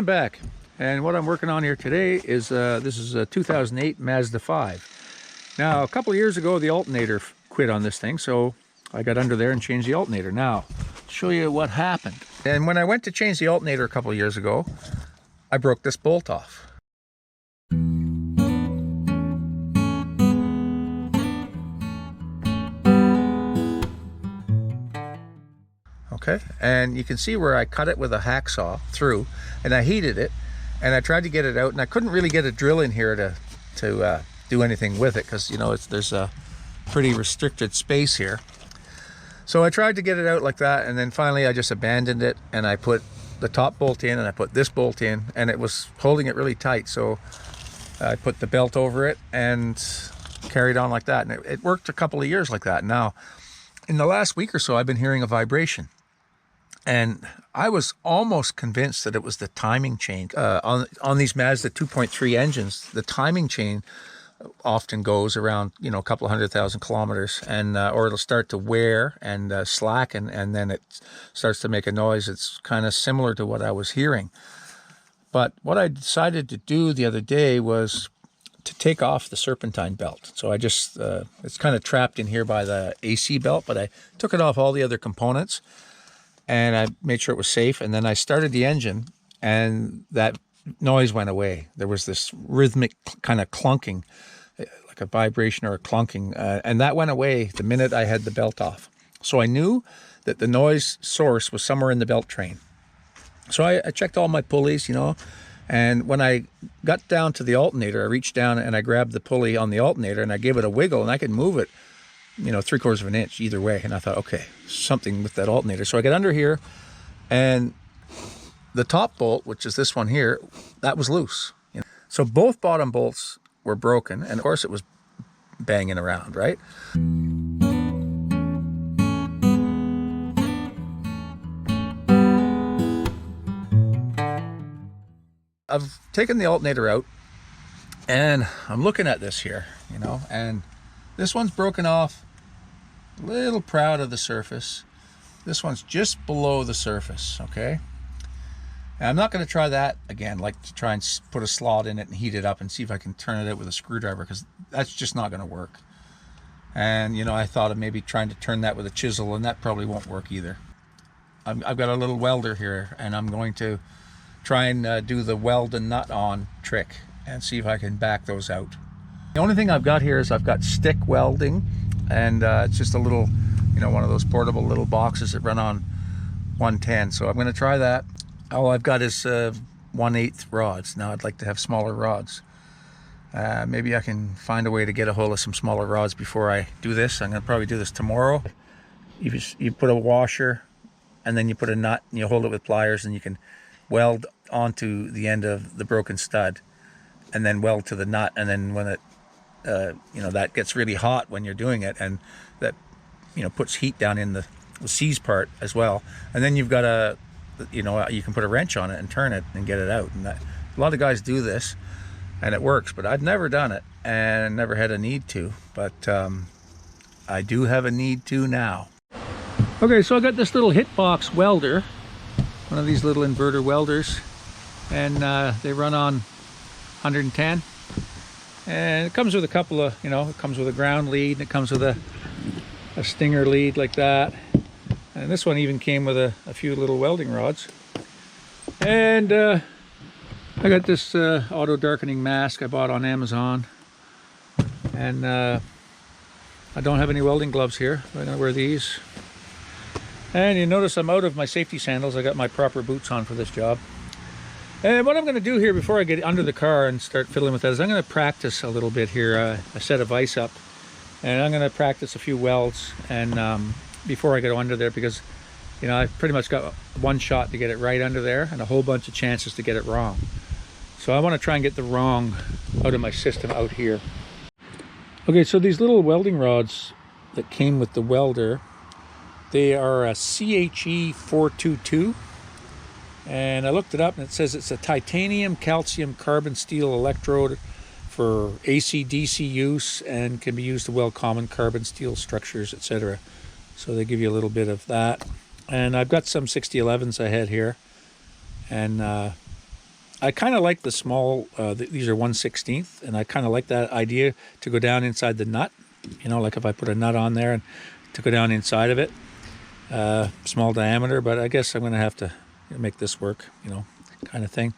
back. And what I'm working on here today is this is a 2008 Mazda 5. Now, a couple of years ago, the alternator quit on this thing, so I got under there and changed the alternator. Now, I'll show you what happened. And when I went to change the alternator a couple of years ago, I broke this bolt off. Okay, and you can see where I cut it with a hacksaw through, and I heated it, and I tried to get it out, and I couldn't really get a drill in here to do anything with it, because, you know, there's a pretty restricted space here. So I tried to get it out like that, and then finally I just abandoned it, and I put the top bolt in, and I put this bolt in, and it was holding it really tight, so I put the belt over it and carried on like that, and it worked a couple of years like that. Now, in the last week or so, I've been hearing a vibration. And I was almost convinced that it was the timing chain. On these Mazda 2.3 engines, the timing chain often goes around, you know, a couple of 100,000 kilometers, and or it'll start to wear and slacken, and then it starts to make a noise. It's kind of similar to what I was hearing. But what I decided to do the other day was to take off the serpentine belt. So I just, it's kind of trapped in here by the AC belt, but I took it off all the other components, and I made sure it was safe, and then I started the engine, and that noise went away. There was this rhythmic kind of clunking, like a vibration or a clunking, and that went away the minute I had the belt off. So I knew that the noise source was somewhere in the belt train. So I checked all my pulleys, you know, and when I got down to the alternator, I reached down and I grabbed the pulley on the alternator, and I gave it a wiggle, and I could move it, you know, 3/4 of an inch either way. And I thought, okay, something with that alternator. So I got under here, and the top bolt, which is this one here, that was loose. You know? So both bottom bolts were broken, and of course it was banging around, right? I've taken the alternator out, and I'm looking at this here, you know, and this one's broken off, a little proud of the surface. This one's just below the surface, okay? And I'm not going to try that again, like to try and put a slot in it and heat it up and see if I can turn it out with a screwdriver, because that's just not going to work. And, you know, I thought of maybe trying to turn that with a chisel, and that probably won't work either. I've got a little welder here, and I'm going to try and do the weld and nut on trick and see if I can back those out. The only thing I've got here is I've got stick welding, and it's just a little, you know, one of those portable little boxes that run on 110. So I'm going to try that. All I've got is 1/8 rods. Now I'd like to have smaller rods. Maybe I can find a way to get a hold of some smaller rods before I do this. I'm going to probably do this tomorrow. You put a washer, and then you put a nut, and you hold it with pliers, and you can weld onto the end of the broken stud, and then weld to the nut. And then when it you know, that gets really hot when you're doing it, and that, you know, puts heat down in the seize part as well. And then you've got a, you know, you can put a wrench on it and turn it and get it out. And that, a lot of guys do this, and it works, but I've never done it and never had a need to, but I do have a need to now. Okay, so I got this little hitbox welder, one of these little inverter welders, and they run on 110. And it comes with a couple of, you know, it comes with a ground lead, and it comes with a stinger lead like that. And this one even came with a few little welding rods. And I got this auto darkening mask I bought on Amazon. And I don't have any welding gloves here. I'm gonna wear these. And you notice I'm out of my safety sandals. I got my proper boots on for this job. And what I'm going to do here before I get under the car and start fiddling with that is I'm going to practice a little bit here. I set a vise up, and I'm going to practice a few welds and before I get under there, because, you know, I've pretty much got one shot to get it right under there and a whole bunch of chances to get it wrong. So I want to try and get the wrong out of my system out here. Okay, so these little welding rods that came with the welder, they are a CHE 422. And I looked it up, and it says it's a titanium calcium carbon steel electrode for AC/DC use, and can be used to weld common carbon steel structures, etc. So they give you a little bit of that. And I've got some 6011s I had here, and I kind of like the small, these are 1/16, and I kind of like that idea to go down inside the nut. You know, like if I put a nut on there and to go down inside of it. Small diameter, but I guess I'm going to have to make this work, you know, kind of thing.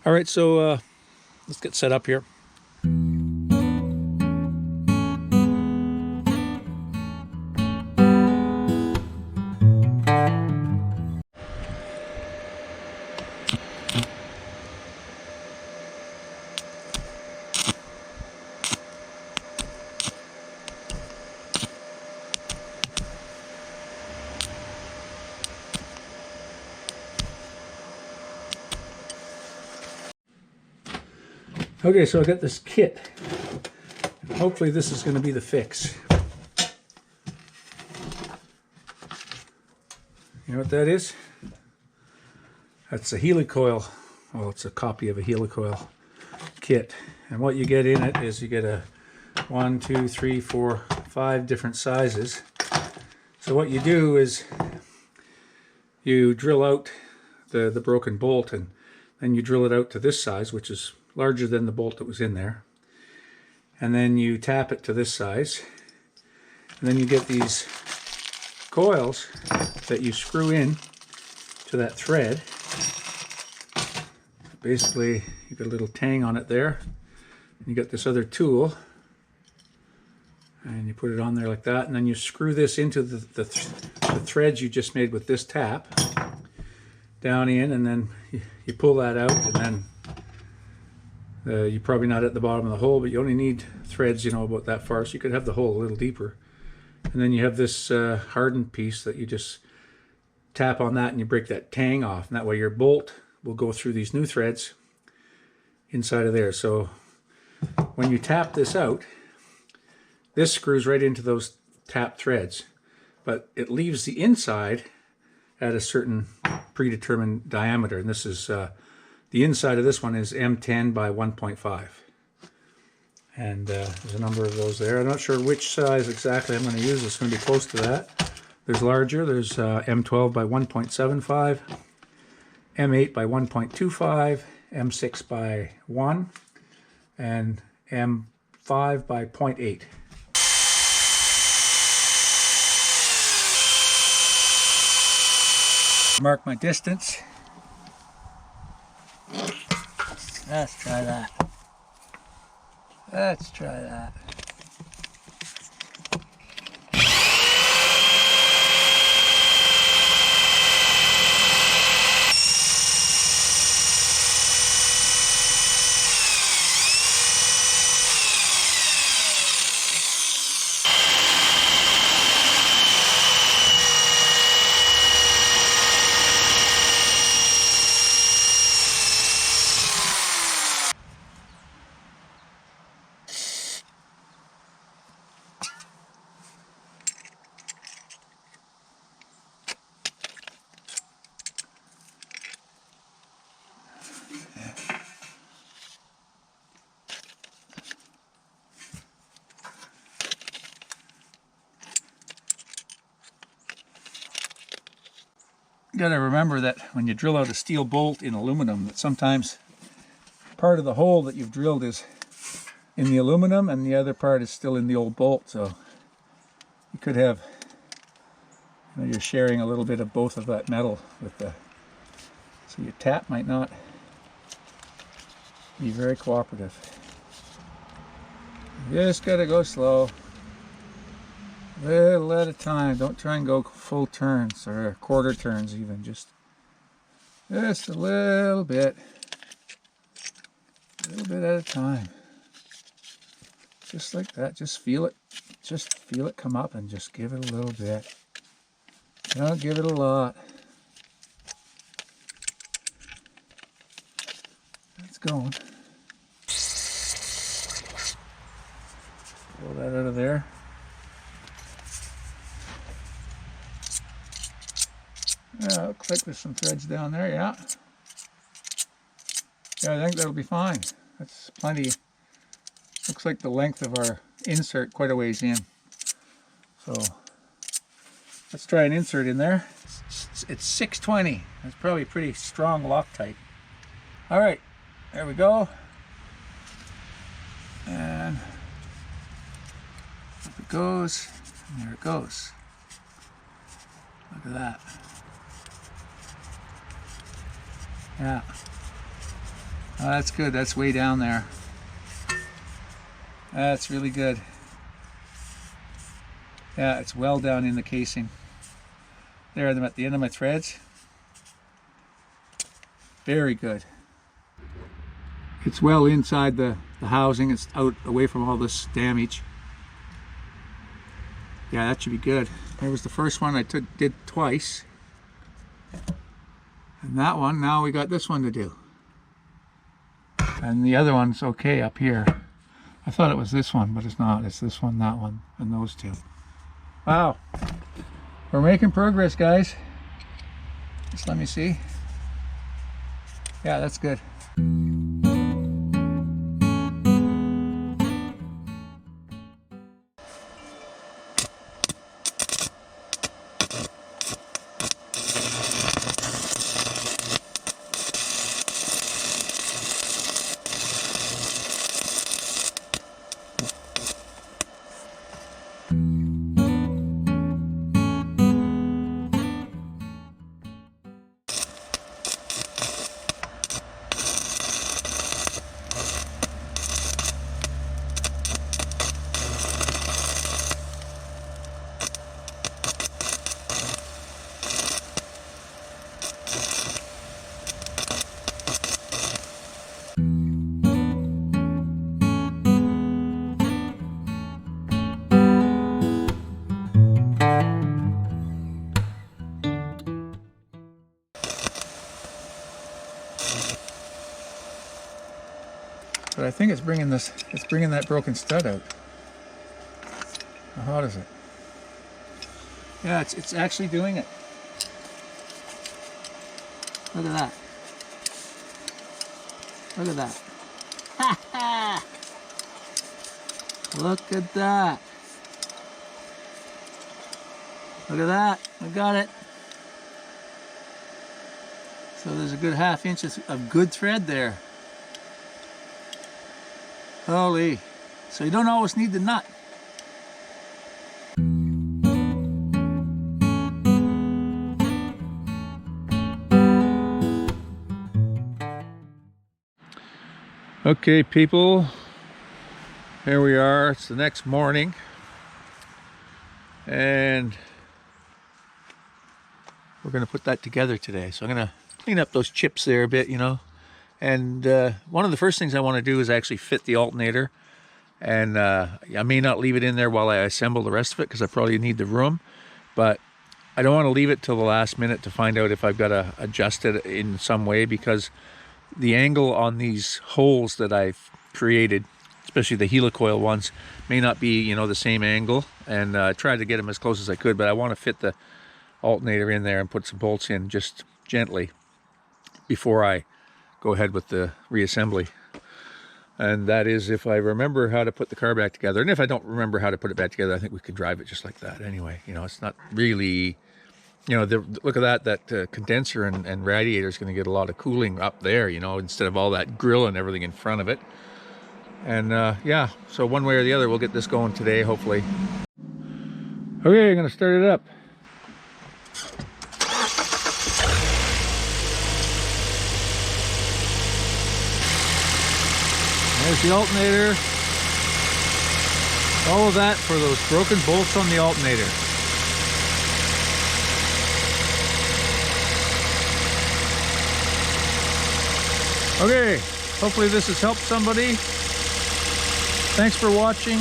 All right, so let's get set up here. Okay, so I got this kit. Hopefully this is going to be the fix. You know what that is? That's a helicoil. Well, it's a copy of a helicoil kit. And what you get in it is you get a 1, 2, 3, 4, 5 different sizes. So what you do is you drill out the broken bolt, and then you drill it out to this size, which is larger than the bolt that was in there, and then you tap it to this size, and then you get these coils that you screw in to that thread. Basically, you got a little tang on it there, and you got this other tool, and you put it on there like that, and then you screw this into the threads you just made with this tap down in, and then you pull that out, and then you're probably not at the bottom of the hole, but you only need threads, you know, about that far, so you could have the hole a little deeper. And then you have this hardened piece that you just tap on that and you break that tang off, and that way your bolt will go through these new threads inside of there. So when you tap this out, this screws right into those tap threads, but it leaves the inside at a certain predetermined diameter, and this is the inside of this one is M10 by 1.5, and there's a number of those there. I'm not sure which size exactly I'm going to use. It's going to be close to that. There's larger. There's M12 by 1.75, M8 by 1.25, M6 by 1, and M5 by 0.8. Mark my distance. Let's try that. Let's try that. You got to remember that when you drill out a steel bolt in aluminum, that sometimes part of the hole that you've drilled is in the aluminum and the other part is still in the old bolt. So you could have, you know, you're sharing a little bit of both of that metal with the, so your tap might not be very cooperative. You just got to go slow. Little at a time. Don't try and go full turns or quarter turns even. Just a little bit. A little bit at a time. Just like that. Just feel it. Just feel it come up and just give it a little bit. Don't give it a lot. It's going. Pull that out of there. Yeah, looks like there's some threads down there, yeah. Yeah, I think that'll be fine. That's plenty. Looks like the length of our insert quite a ways in. So, let's try an insert in there. It's 620. That's probably pretty strong Loctite. All right, there we go. And up it goes, and there it goes. Look at that. Yeah. Oh, that's good. That's way down there. That's really good. Yeah, it's well down in the casing. There, I'm at the end of my threads. Very good. It's well inside the housing. It's out away from all this damage. Yeah, that should be good. There was the first one I did twice. And that one, now we got this one to do. And the other one's okay up here. I thought it was this one, but it's not. It's this one, that one, and those two. Wow. We're making progress, guys. Just let me see. Yeah, that's good. But I think it's bringing that broken stud out. How hot is it? Yeah, it's actually doing it. Look at that. Look at that. Ha ha! Look at that. Look at that. I got it. So there's a good ½ inch of good thread there. Holy. So you don't always need the nut. Okay, people, here we are. It's the next morning, and we're going to put that together today. So I'm going to clean up those chips there a bit, you know. And one of the first things I want to do is actually fit the alternator. And I may not leave it in there while I assemble the rest of it, because I probably need the room. But I don't want to leave it till the last minute to find out if I've got to adjust it in some way, because the angle on these holes that I've created, especially the helicoil ones, may not be, you know, the same angle. And I tried to get them as close as I could, but I want to fit the alternator in there and put some bolts in just gently before I go ahead with the reassembly. And that is if I remember how to put the car back together. And if I don't remember how to put it back together, I think we could drive it just like that anyway. You know, it's not really, you know, look at that condenser and radiator is going to get a lot of cooling up there, you know, instead of all that grill and everything in front of it. And yeah, so one way or the other, we'll get this going today, hopefully. Okay, I'm going to start it up. There's the alternator. All of that for those broken bolts on the alternator. Okay, hopefully this has helped somebody. Thanks for watching.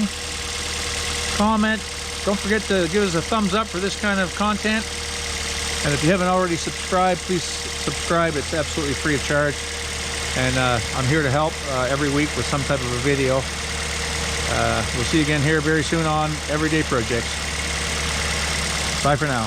Comment. Don't forget to give us a thumbs up for this kind of content. And if you haven't already subscribed, please subscribe. It's absolutely free of charge. And I'm here to help every week with some type of a video. We'll see you again here very soon on Everyday Projects. Bye for now.